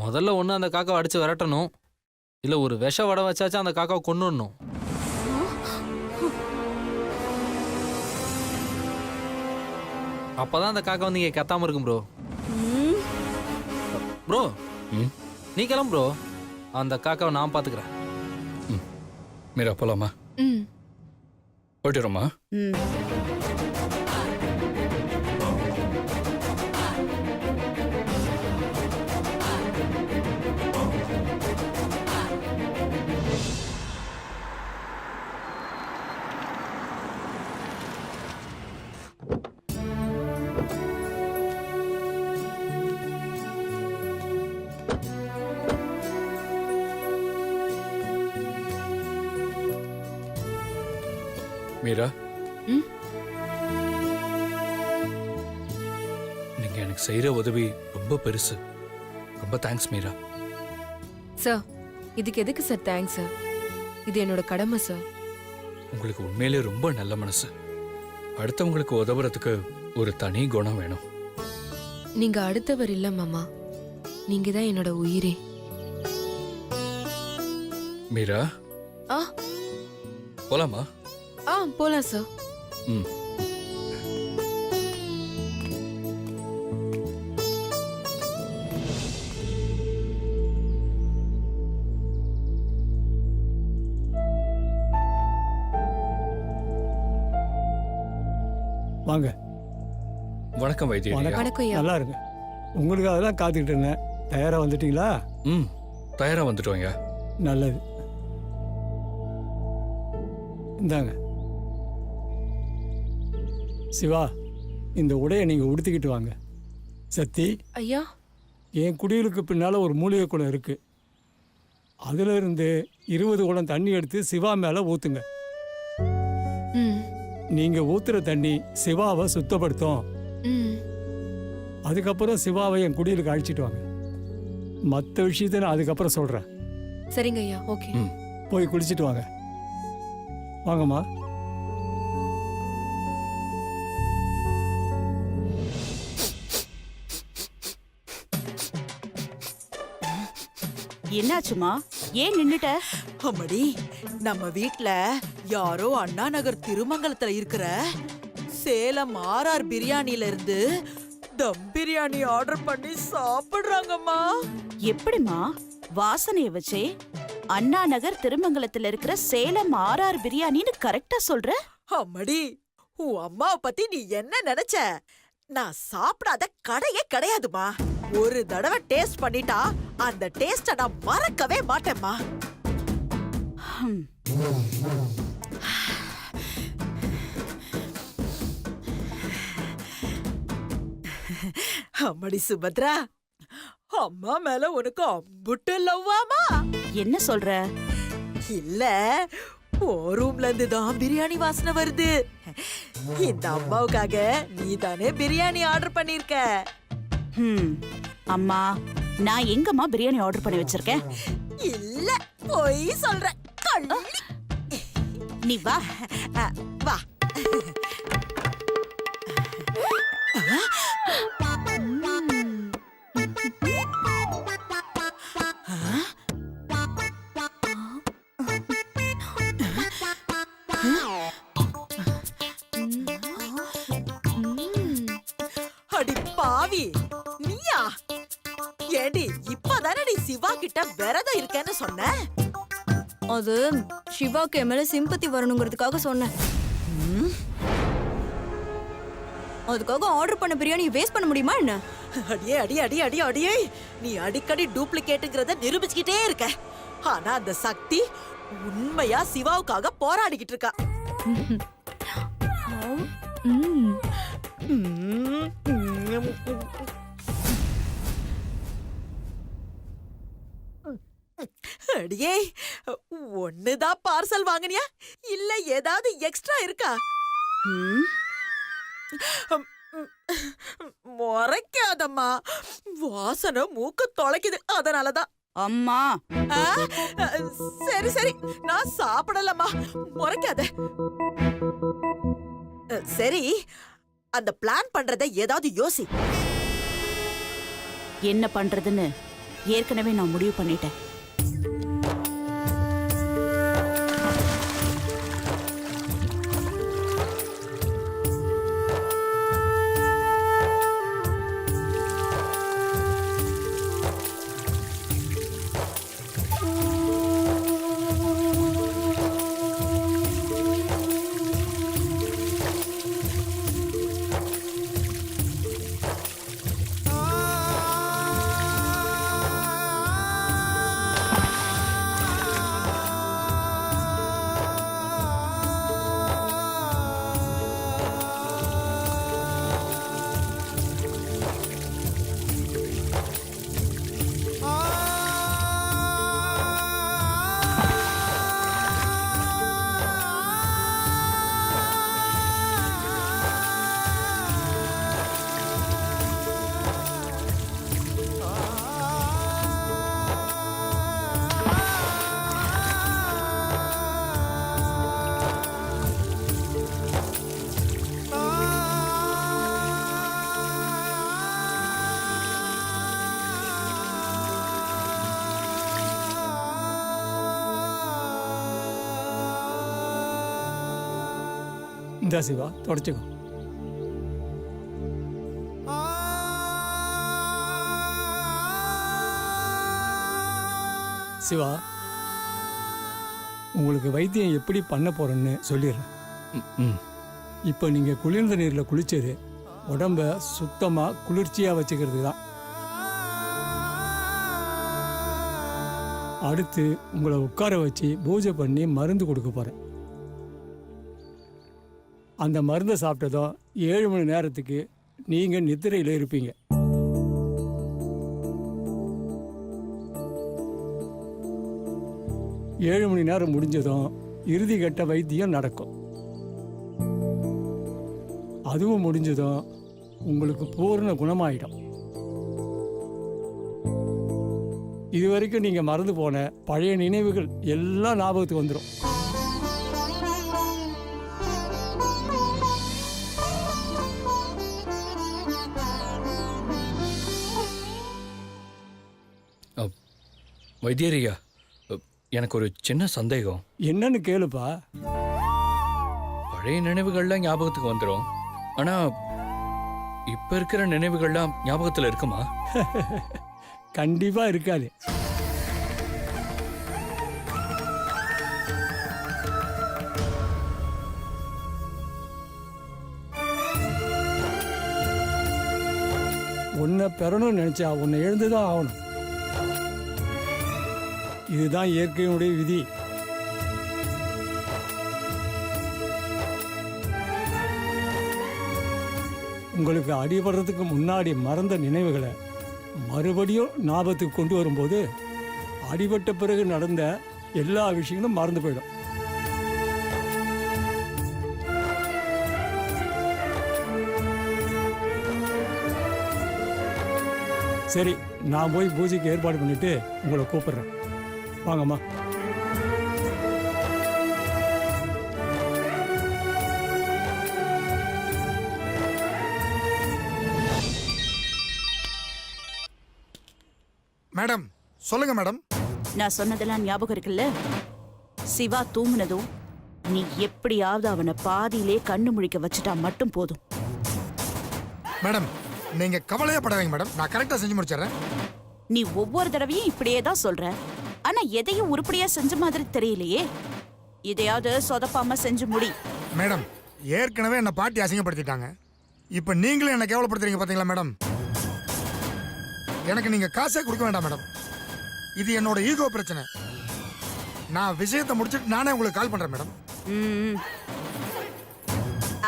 முதல்ல ஒன்று அந்த காக்காவை அடிச்சு விரட்டணும், இல்லை ஒரு விஷ வடை வச்சாச்சும் அந்த காக்காவை கொன்னுடணும். அப்பதான் அந்த காக்கா வந்து இங்கே கத்தாம இருக்கும் ப்ரோ. ப்ரோ நீ கிளம்பு ப்ரோ, அந்த காக்காவை நான் பார்த்துக்கிறேன். மீரா போலாமா? போயிட்டுறோமா? மீரா, நீங்க எனக்கு செய்யற உதவி ரொம்ப பெருசு. ரொம்ப தேங்க்ஸ் மீரா. சார், இதுக்கு எதுக்கு சார் தேங்க்ஸ் சார்? இது என்னோட கடமை சார். உங்களுக்கு உண்மையிலே ரொம்ப நல்ல மனசு. அடுத்தவங்களுக்கு உதவுறதுக்கு ஒரு தனி குணம் வேணும். நீங்க அடுத்தவர் இல்ல மாமா, நீங்க தான் என்னோட உயிரே. மீரா, போலாமா? போலாம் சார். வாங்க. வணக்கம் வைத்திய. வணக்கம் ஐயா. நல்லா இருக்கு. உங்களுக்கு அதெல்லாம் காத்துக்கிட்டு இருந்தேன். தயாரா வந்துட்டீங்களா? தயாரா வந்துட்டோங்க. நல்லது. இந்தாங்க சிவா, இந்த உடையை நீங்க உடுத்திக்கிட்டு வாங்க. சத்தி ஐயா, என் குடிலுக்கு பின்னால ஒரு மூலிகை குளம் இருக்கு. அதுல இருந்து 20 குடம் தண்ணி எடுத்து சிவா மேல ஊத்துங்க. நீங்க ஊத்துற தண்ணி சிவாவை சுத்தப்படுத்தும். அதுக்கப்புறம் சிவாவை என் குடிலுக்கு அழைச்சிட்டு வாங்க. மற்ற விஷயத்த நான் அதுக்கப்புறம் சொல்றேன். சரிங்க ஐயா. ஓகே. போய் குளிச்சுட்டு வாங்க. வாங்கம்மா. என்னாச்சுமா? ஏன் நின்னுட்ட? அம்மடி, நம்ம வீட்ல யாரோ அண்ணா நகர் திருமங்கலத்துல இருக்கிற சேலம் ஆர்ஆர் பிரியாணில இருந்து தம் பிரியாணி ஆர்டர் பண்ணி சாப்பிடுறாங்கம்மா. எப்படிமா வாசனைய வச்சே அண்ணா நகர் திருமங்கலத்துல இருக்கிற சேலம் ஆர்ஆர் பிரியாணின்னு கரெக்டா சொல்ற? அம்மடி, உன் அம்மாவை பத்தி நீ என்ன நினைச்ச? நான் சாப்பிடாத கடையே கிடையாதுமா. ஒரு தடவை டேஸ்ட் பண்ணிட்டா அந்த டேஸ்ட நான் மறக்கவே மாட்டேம்மா. அம்மடி சுபத்ரா, அம்மா மேல உனக்கு அம்புட்டு லவ்வாமா? என்ன சொல்ற? இல்ல, ஓ ரூம்ல இருந்து தான் பிரியாணி வாசனை வருது. இந்த அம்மாவுக்காக நீ தானே பிரியாணி ஆர்டர் பண்ணிருக்க. அம்மா, நான் எங்கம்மா பிரியாணி ஆர்டர் பண்ணி வச்சிருக்கேன்? இல்ல, போய் சொல்ற. நீ வா வா. அடி பாவி, நீயா? ஏண்டி, இப்பதானே நீ சிவா கிட்ட விரதம் இருக்கேன்னு சொன்ன? அது சிவாக்கு என் மேல சிம்பத்தி வரணுங்கிறதுக்காக சொன்னேன். அதுக்காக ஆர்டர் பண்ண பிரியாணி வேஸ்ட் பண்ண முடியுமா என்ன? அடியே அடி அடி அடி அடியே, நீ அடிக்கடி டூப்ளிகேட்டுங்கிறத நிரூபிச்சுக்கிட்டே இருக்க. ஆனா அந்த சக்தி உண்மையா சிவாவுக்காக போராடிக்கிட்டு இருக்கா. அடியே, ஒண்ணுதான் பார்சல் வாங்கினியா இல்ல ஏதாவது எக்ஸ்ட்ரா இருக்கா? முறைக்காதம்மா, வாசனை மூக்கு தொலைக்குது, அதனாலதான். அம்மா, சரி சரி, நான் சாப்பிடலம்மா, முறைக்காத. சரி, அந்த பிளான் பண்றத ஏதாவது யோசி. என்ன பண்றதுன்னு ஏற்கனவே நான் முடிவு பண்ணிட்டேன். இந்த சிவா தொடச்சிக்கோ. சிவா, உங்களுக்கு வைத்தியம் எப்படி பண்ண போறேன்னு சொல்லிடுறேன். ம். இப்போ நீங்க குளிர்ந்த நீரில் குளிச்சது உடம்ப சுத்தமா குளிர்ச்சியா வச்சுக்கிறது தான். அடுத்து உங்களை உட்கார வச்சு பூஜை பண்ணி மருந்து கொடுக்க போறேன். அந்த மருந்தை சாப்பிட்டதும் 7 மணி நேரத்துக்கு நீங்க நித்திரையில் இருப்பீங்க. ஏழு மணி நேரம் முடிஞ்சதும் இறுதி கட்ட வைத்தியம் நடக்கும். அதுவும் முடிஞ்சதும் உங்களுக்கு பூர்ண குணமாயிடும். இதுவரைக்கும் நீங்க மறந்து போன பழைய நினைவுகள் எல்லாம் ஞாபகத்துக்கு வந்துடும். வைத்தியரையா, எனக்கு ஒரு சின்ன சந்தேகம். என்னன்னு கேளுப்பா. பழைய நினைவுகள்லாம் ஞாபகத்துக்கு வந்துடும், ஆனா இப்ப இருக்கிற நினைவுகள்லாம் ஞாபகத்துல இருக்குமா? கண்டிப்பா இருக்காது. உன்னை பெறணும்னு நினைச்சா உன்னை எழுந்துதான் ஆகணும். இதுதான் இயற்கையினுடைய விதி. உங்களுக்கு அடிபடுறதுக்கு முன்னாடி மறந்த நினைவுகளை மறுபடியும் ஞாபகத்துக்கு கொண்டு வரும்போது அடிபட்ட பிறகு நடந்த எல்லா விஷயங்களும் மறந்து போயிடும். சரி, நான் போய் பூஜைக்கு ஏற்பாடு பண்ணிட்டு உங்களை கூப்பிடுறேன். வாங்கம்மா. மேடம் சொல்லுங்க மேடம். நான் சொன்னதெல்லாம் ஞாபகம் இருக்குல்ல? சிவா தூங்குனதும் நீ எப்படியாவது அவனை பாதியிலே கண்ணு முழிக்க வச்சுட்டா மட்டும் போதும். மேடம் நீங்க கவலையே படாதீங்க மேடம், நான் கரெக்டா செஞ்சு முடிச்சிடுறேன். நீ ஒவ்வொரு தடவையும் இப்படியே தான் சொல்ற, ஆனா எதையும் உருப்படியா செஞ்ச மாதிரி தெரியலையே. இதையாவது சொதப்பாம செஞ்சு முடி. மேடம் ஏற்கனவே என்ன பாட்டி அசிங்கப்படுத்திட்டாங்க, இப்ப நீங்களும் என்ன கேவலப்படுத்துறீங்க பாத்தீங்களா மேடம்? எனக்கு நீங்க காசே கொடுக்க வேண்டாம் மேடம், இது என்னோட ஈகோ பிரச்சனை. நான் விஷயத்தை முடிச்சிட்டு நானே உங்களுக்கு கால் பண்றேன் மேடம்.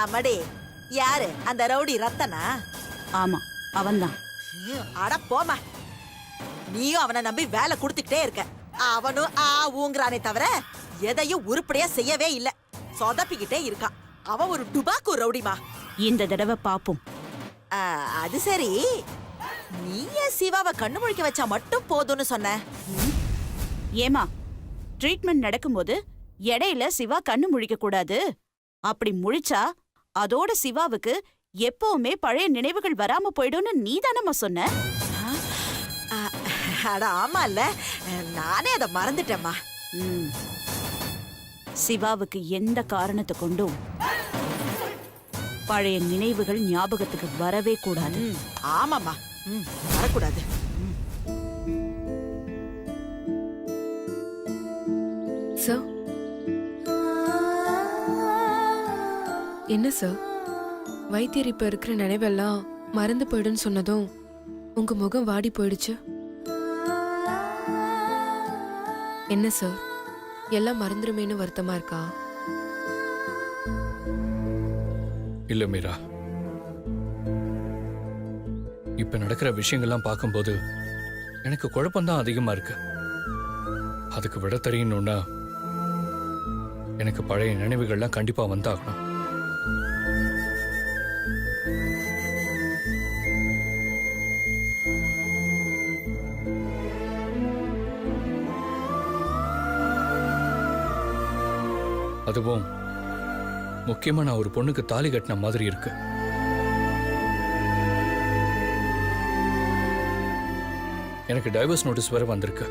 அம்மாடி, யாரு அந்த ரவுடி ரத்தனா? ஆமா, அவன்தான். அட போமா, நீயும் அவனை நம்பி வேலை கொடுத்துக்கிட்டே இருக்க. அவனும் ஊங்குறானே தவிர எதையும் உருப்படியா செய்யவே இல்ல, சொதப்பிக்கிட்டே இருக்கான். அவன் ஒரு டுபாக்கு ரவுடிமா. இந்த தடவை பாப்போம். அது சரி, நீ ஏன் சிவாவை கண்ணு முழிக்க வச்சா மட்டும் போதும்னு சொன்ன? ஏமா, ட்ரீட்மெண்ட் நடக்கும்போது இடையில சிவா கண்ணு முழிக்க கூடாது. அப்படி முழிச்சா அதோட சிவாவுக்கு எப்பவுமே பழைய நினைவுகள் வராம போயிடும்னு நீ தானம்மா சொன்ன. அட ஆமால்ல, நானே அதை மறந்துட்டேம்மா. ம். சிவாவுக்கு எந்த காரணத்தை கொண்டும் பழைய நினைவுகள் ஞாபகத்துக்கு வரவே கூடாது. ஆமாம்மா, வரக்கூடாது. சார் என்ன சார், வைத்தியர் இப்ப இருக்கிற நினைவெல்லாம் மறந்து போயிடுன்னு சொன்னதும் உங்க முகம் வாடி போயிடுச்சு. என்ன சார், எல்லாம் மறந்துருமேன்னு வருத்தமா இருக்கா? இல்ல மீரா, இப்ப நடக்கிற விஷயங்கள்லாம் பார்க்கும்போது எனக்கு குழப்பம்தான் அதிகமா இருக்கு. அதுக்கு விட தெரியணும்னா எனக்கு பழைய நினைவுகள்லாம் கண்டிப்பா வந்தாகணும். அதுவும் முக்கியமா நான் ஒரு பொண்ணுக்கு தாலி கட்டின மாதிரி இருக்கு. எனக்கு டைவர்ஸ் நோட்டீஸ் வேற வந்திருக்கு.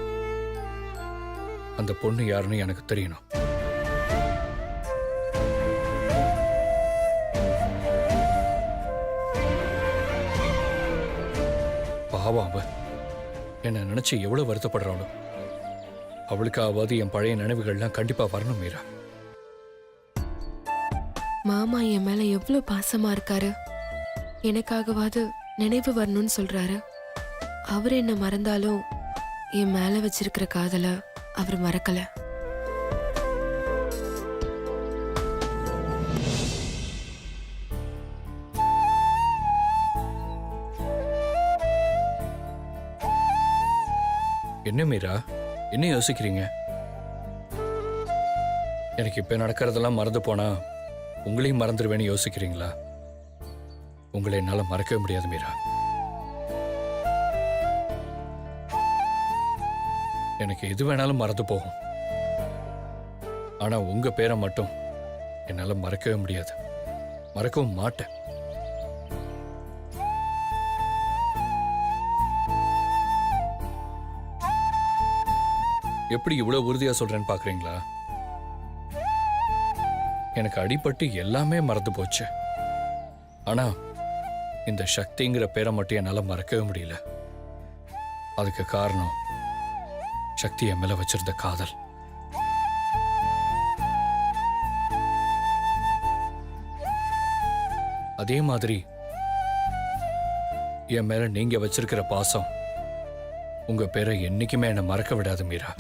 அந்த பொண்ணு யாருன்னு எனக்கு தெரியணும். பாவம் அவ என்ன நினைச்சு எவ்வளவு வருத்தப்படுறாளோ. அவளுக்காவது என் பழைய நினைவுகள்லாம் கண்டிப்பா வரணும் மீரா. மாமா என் மேல எவ்வளவு பாசமா இருக்காரு. எனக்காகவாது நினைவு வரணும்னு சொல்றாரு. அவர் என்ன மறந்தாலும் என் மேல வச்சிருக்கிற காதல அவர் மறக்கல. என்ன மீரா, என்ன யோசிக்கிறீங்க? எனக்கு இப்ப நடக்கிறதெல்லாம் மறந்து போனா உங்களையும் மறந்துடுவேன்னு யோசிக்கிறீங்களா? உங்களை என்னால மறக்கவே முடியாது மீரா. எனக்கு எது வேணாலும் மறந்து போகும். ஆனா உங்க பேரை மட்டும் என்னால மறக்கவே முடியாது, மறக்கவும் மாட்டேன். எப்படி இவ்வளவு உறுதியா சொல்றேன்னு பாக்குறீங்களா? எனக்கு அடிபட்டு எல்லாமே மறந்து போச்சு. ஆனா இந்த சக்திங்கிற பேரை மட்டும் என்னால மறக்கவே முடியல. அதுக்கு காரணம் சக்தி என் மேல வச்சிருந்த காதல். அதே மாதிரி என் மேல நீங்க வச்சிருக்கிற பாசம் உங்க பேரை என்னைக்குமே என்னை மறக்க விடாது மீரா.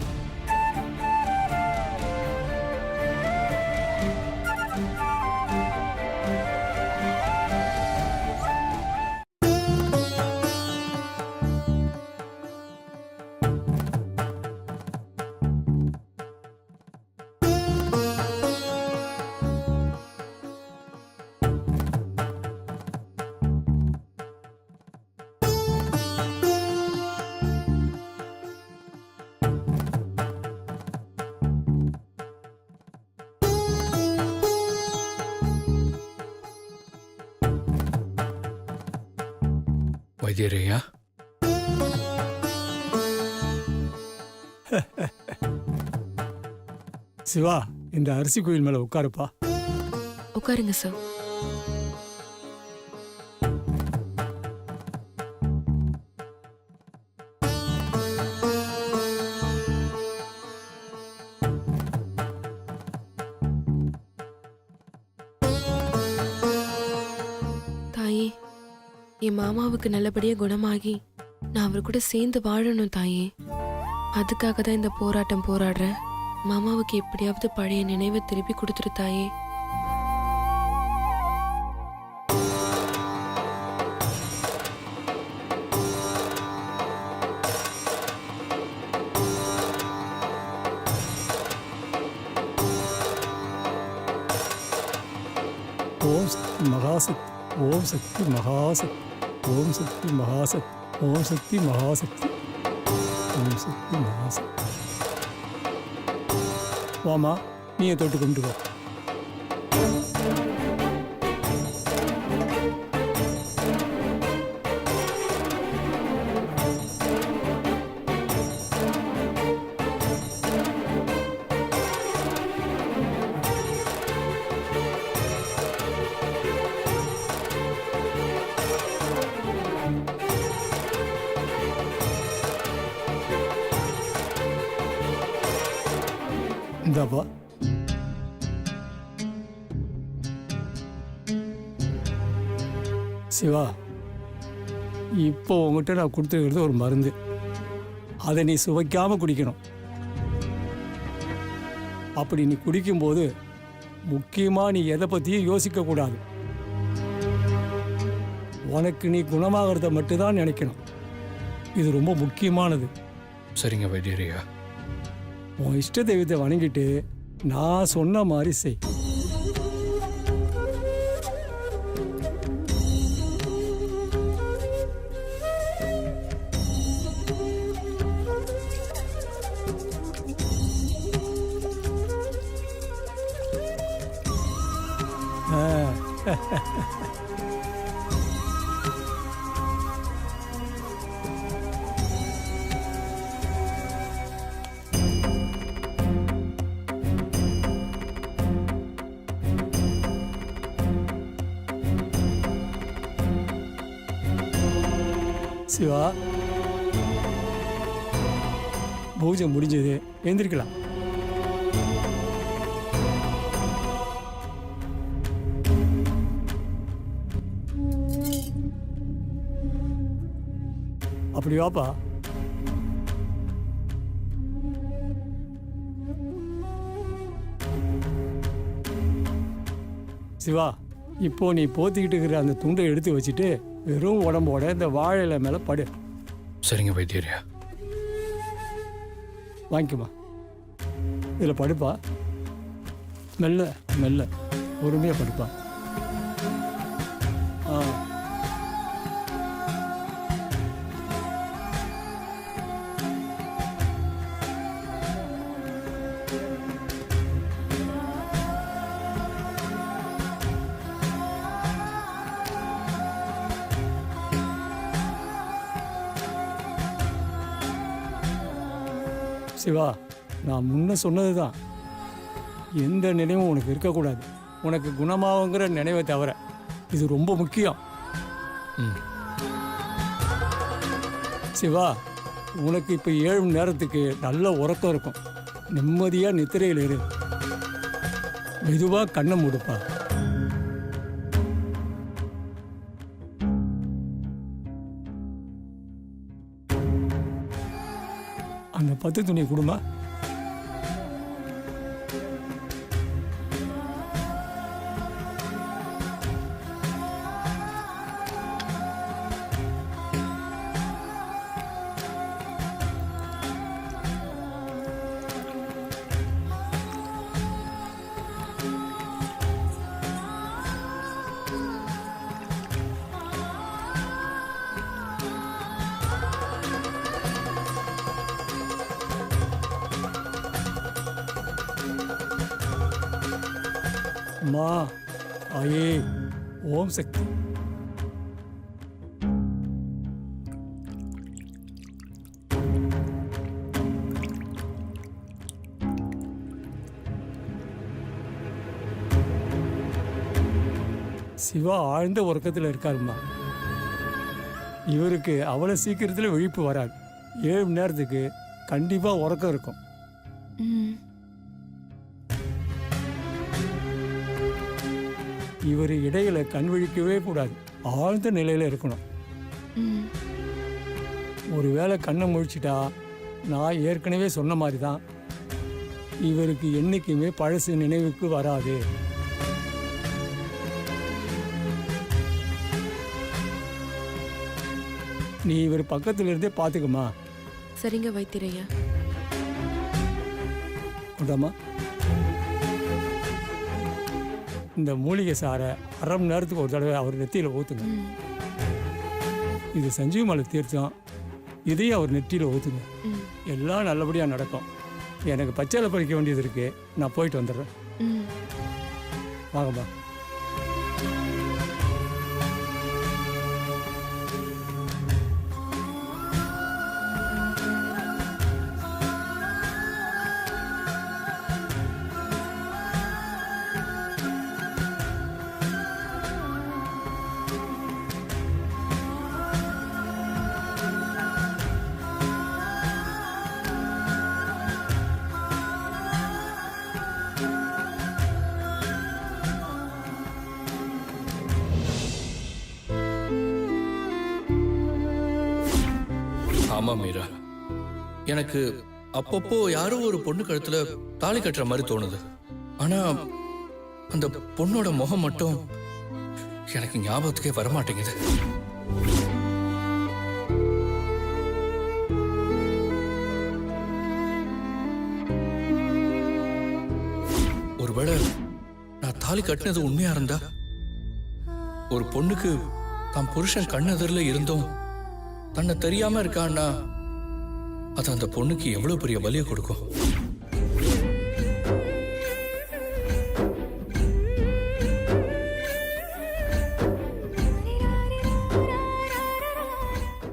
வைத்தியரையா, சிவா, இந்த அரிசி கோயில் மேல உட்காருப்பா. உட்காருங்க சார். தாயே, என் மாமாவுக்கு நல்லபடியா குணமாகி நான் அவர் கூட சேர்ந்து வாழணும் தாயே. அதுக்காக தான் இந்த போராட்டம் போராடுறேன். மாமாவுக்கு எப்படியாவது பழைய நினைவை திருப்பி கொடுத்துரு தாயே. ஓம் சக்தி மகாசக்தி, ஓம் சக்தி மகாசக்தி, ஓம் சக்தி மகாசக்தி, ஓம் சக்தி மகாசக்தி, ஓம் சக்தி மகாசக்தி. வாமா, நீயே தொட்டு கொண்டு வா. இந்தாப்பா. சிவா, இப்போ உங்ககிட்ட நான் கொடுத்துருக்கிறது ஒரு மருந்து. அதை நீ சுவைக்காம குடிக்கணும். அப்படி நீ குடிக்கும்போது முக்கியமாக நீ எதை பற்றியும் யோசிக்கக்கூடாது. உனக்கு நீ குணமாகறத மட்டும்தான் நினைக்கணும். இது ரொம்ப முக்கியமானது. சரிங்க வைத்தியரையா. உன் இஷ்ட தெய்வத்தை வணங்கிட்டு நான் சொன்ன மாதிரி செய். சிவா, பூஜை முடிஞ்சது, எழுந்திருக்கலாம். அப்படி வாப்பா. சிவா, இப்போ நீ போத்திக்கிட்டு இருக்கிற அந்த துண்டை எடுத்து வச்சுட்டு வெறும் உடம்போட இந்த வாழை இலை மேலே படு. சரிங்க வைத்தியரையா. வாங்கிக்குமா, இதில் படுப்பா. மெல்ல மெல்ல பொறுமையாக படுப்பா. ஆ, சிவா, நான் முன்ன சொன்னது தான். எந்த நினைவும் உனக்கு இருக்கக்கூடாது. உனக்கு குணமாகுங்கிற நினைவை தவிர. இது ரொம்ப முக்கியம். ம். சிவா, உனக்கு இப்போ 7 மணி நேரத்துக்கு நல்ல உறக்கம் இருக்கும். நிம்மதியாக நித்திரையில் இரு. மெதுவாக கண்ணை மூடுப்பா. அந்த 10 துணியை கொடுமா. அம்மா, ஆயே, ஓம் சக்தி. சிவா ஆழ்ந்த உறக்கத்தில் இருக்காருமா. இவருக்கு அவ்வளோ சீக்கிரத்தில் விழிப்பு வராது. 7 மணி நேரத்துக்கு கண்டிப்பாக உறக்கம் இருக்கும். ம். இவர் இடையில கண் விழிக்கவே கூடாது. ஆழ்ந்த நிலையில் இருக்கணும். ம். ஒருவேளை கண்ணை முழிச்சிட்டா நான் ஏற்கனவே சொன்ன மாதிரி தான், இவருக்கு என்றைக்குமே பழசு நினைவுக்கு வராது. நீ இவர் பக்கத்துல இருந்தே பார்த்துக்கம்மா. சரிங்க வைத்தியரையா. கொண்டாமா. இந்த மூலிகை சாரை 1/2 மணி நேரத்துக்கு ஒரு தடவை அவர் நெத்தியில் ஊற்றுங்க. ம். இது சஞ்சீவ மலை தீர்த்தம். இதையும் அவர் நெற்றியில் ஊற்றுங்க. ம். எல்லாம் நல்லபடியாக நடக்கும். எனக்கு பச்சையில பறிக்க வேண்டியது இருக்கு, நான் போயிட்டு வந்துடுறேன். ம். வாங்கம்மா. ஆமா மீரா, எனக்கு அப்பப்போ யாரோ ஒரு பொண்ணு கழுத்துல தாலி கட்டுற மாதிரி தோணுது. ஆனா அந்த பொண்ணோட முகம் மட்டும் எனக்கு ஞாபகத்துக்கே வரமாட்டேங்குது. ஒருவேளை நான் தாலி கட்டினது உண்மையா இருந்தா, ஒரு பொண்ணுக்கு தான் புருஷன் கண்ணெதிரில் இருந்தும் தன்னை தெரியாம இருக்கான்னா அது அந்த பொண்ணுக்கு எவ்வளவு பெரிய வலியை கொடுக்கும்.